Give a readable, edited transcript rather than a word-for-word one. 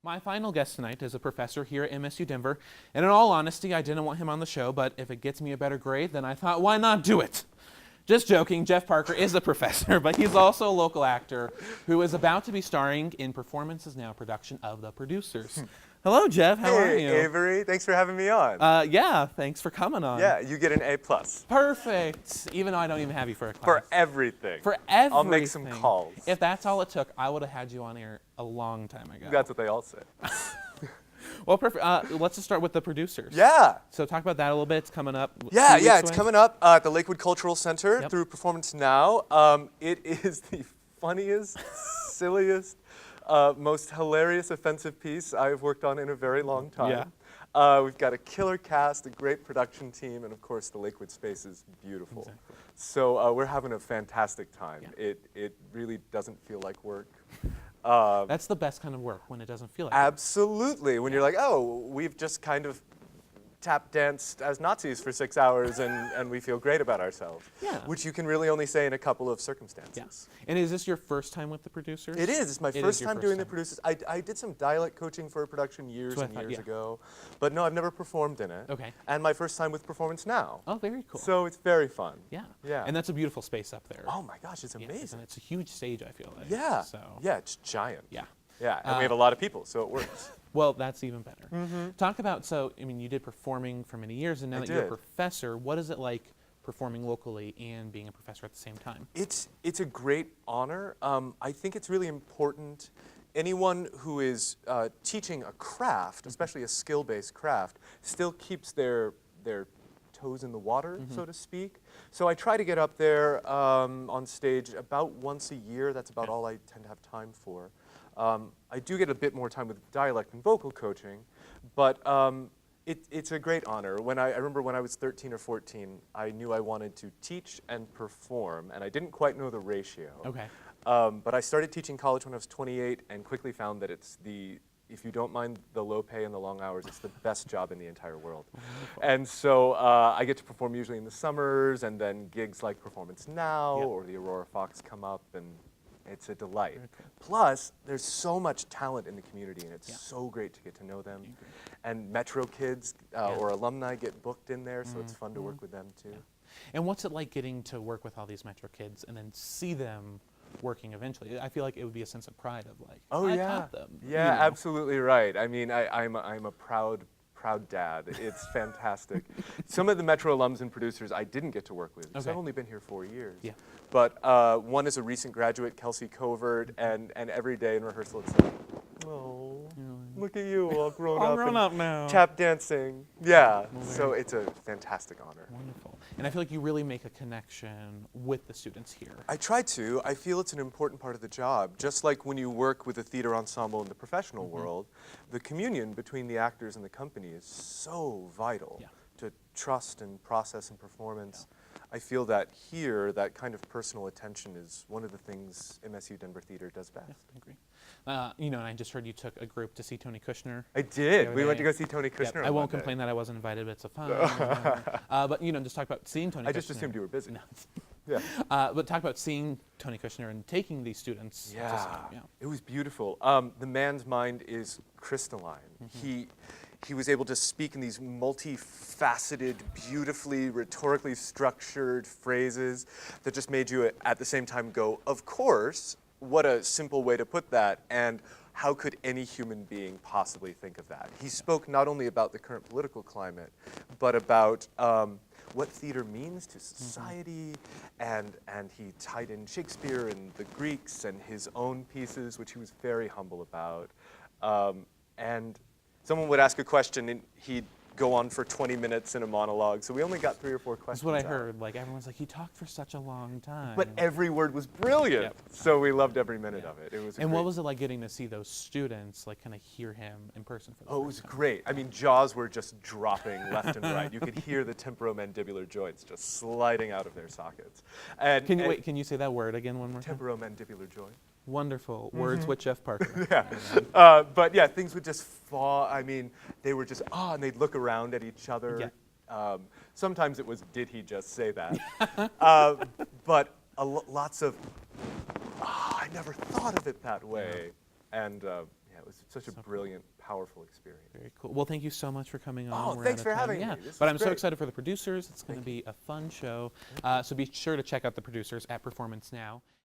My final guest tonight is a professor here at MSU Denver, and in all honesty, I didn't want him on the show, but if it gets me a better grade, then I thought, why not do it? Just joking, Jeff Parker is a professor, but he's also a local actor who is about to be starring in Performances Now production of The Producers. Hello, Jeff. How are you? Hey, Avery. Thanks for having me on. Yeah, thanks for coming on. Yeah, you get an A+. Perfect. Even though I don't even have you for a class. For everything. For everything. I'll make some calls. If that's all it took, I would have had you on air a long time ago. That's what they all say. Well, perfect. Let's just start with The Producers. Yeah. So talk about that a little bit. It's coming up. Yeah, it's coming up at the Lakewood Cultural Center Yep. through Performance Now. It is the funniest, silliest, most hilarious, offensive piece I've worked on in a very long time. Yeah. We've got a killer cast, a great production team, and of course the Lakewood space is beautiful. Exactly. So we're having a fantastic time. Yeah. It really doesn't feel like work. That's the best kind of work, when it doesn't feel like it. Absolutely. When you're like, oh, we've just kind of tap danced as Nazis for 6 hours and we feel great about ourselves. Yeah. Which you can really only say in a couple of circumstances. Yeah. And is this your first time with The Producers? It is. It's my It first is your time first doing time. The Producers. I did some dialect coaching for a production years That's what I and thought, years yeah. ago. But no, I've never performed in it. Okay. And my first time with Performance Now. Oh, very cool. So it's very fun. Yeah. Yeah. And that's a beautiful space up there. Oh my gosh, it's Yeah, amazing. and it's a huge stage, I feel like. Yeah. So. Yeah, it's giant. Yeah. Yeah, and we have a lot of people, so it works. Well, that's even better. Talk about, so, I mean, you did performing for many years, and now I that you're a did. professor, what is it like performing locally and being a professor at the same time? It's a great honor. I think it's really important. Anyone who is teaching a craft, especially a skill-based craft, still keeps their toes in the water, so to speak. So I try to get up there on stage about once a year. That's about all I tend to have time for. I do get a bit more time with dialect and vocal coaching, but it's a great honor. I remember when I was 13 or 14, I knew I wanted to teach and perform, and I didn't quite know the ratio. Okay. But I started teaching college when I was 28 and quickly found that if you don't mind the low pay and the long hours, it's the best job in the entire world. And so I get to perform usually in the summers, and then gigs like Performance Now or the Aurora Fox come up, and it's a delight. Plus, there's so much talent in the community, and it's so great to get to know them. And Metro kids or alumni get booked in there, so it's fun to work with them too. And what's it like getting to work with all these Metro kids and then see them working eventually? I feel like it would be a sense of pride of like, Oh I yeah, taught them. yeah, you know? absolutely right. I mean, I'm a proud dad. It's fantastic. Some of the Metro alums and producers I didn't get to work with because I've only been here 4 years. Yeah. But one is a recent graduate, Kelsey Covert, and every day in rehearsal it's like, oh, look at you, all grown All up. grown and up now. Tap dancing. Yeah. So it's a fantastic honor. Wonderful. And I feel like you really make a connection with the students here. I try to. I feel it's an important part of the job. Just like when you work with a theater ensemble in the professional world, the communion between the actors and the company is so vital to trust and process and performance. I feel that here, that kind of personal attention is one of the things MSU Denver Theatre does best. Yeah, I agree. You know, and I just heard you took a group to see Tony Kushner. I did. We went day. to go see Tony Kushner. Yep. I won't complain that I wasn't invited, but it's a fun. But you know, just talk about seeing Tony Kushner. I just assumed you were busy. No. Yeah. But talk about seeing Tony Kushner and taking these students. To see him. It was beautiful. The man's mind is crystalline. He was able to speak in these multifaceted, beautifully, rhetorically structured phrases that just made you at the same time go, of course, what a simple way to put that, and how could any human being possibly think of that? He spoke not only about the current political climate, but about what theater means to society, and he tied in Shakespeare and the Greeks and his own pieces, which he was very humble about. And someone would ask a question and he'd go on for 20 minutes in a monologue, so we only got 3 or 4 questions. That's what I out. heard. Like everyone's like, he talked for such a long time. But every word was brilliant, Yep. so we loved every minute of it. It was. And what was it like getting to see those students, like kind of hear him in person for the Oh, it first was time? great. I mean, jaws were just dropping left and right. You could hear the temporomandibular joints just sliding out of their sockets. And Can you wait? Can you say that word again one more time? Temporomandibular joint. Wonderful words with Jeff Parker. Yeah. But yeah, things would just fall. I mean, they were just, and they'd look around at each other. Yeah. Sometimes it was, did he just say that? But lots of, I never thought of it that way. And yeah, it it was such a brilliant, powerful experience. Very cool. Well, thank you so much for coming on. Oh, We're thanks out for of time. having yeah. me. This But was I'm so great. excited for the producers. It's going to be a fun show. So be sure to check out the producers at Performance Now.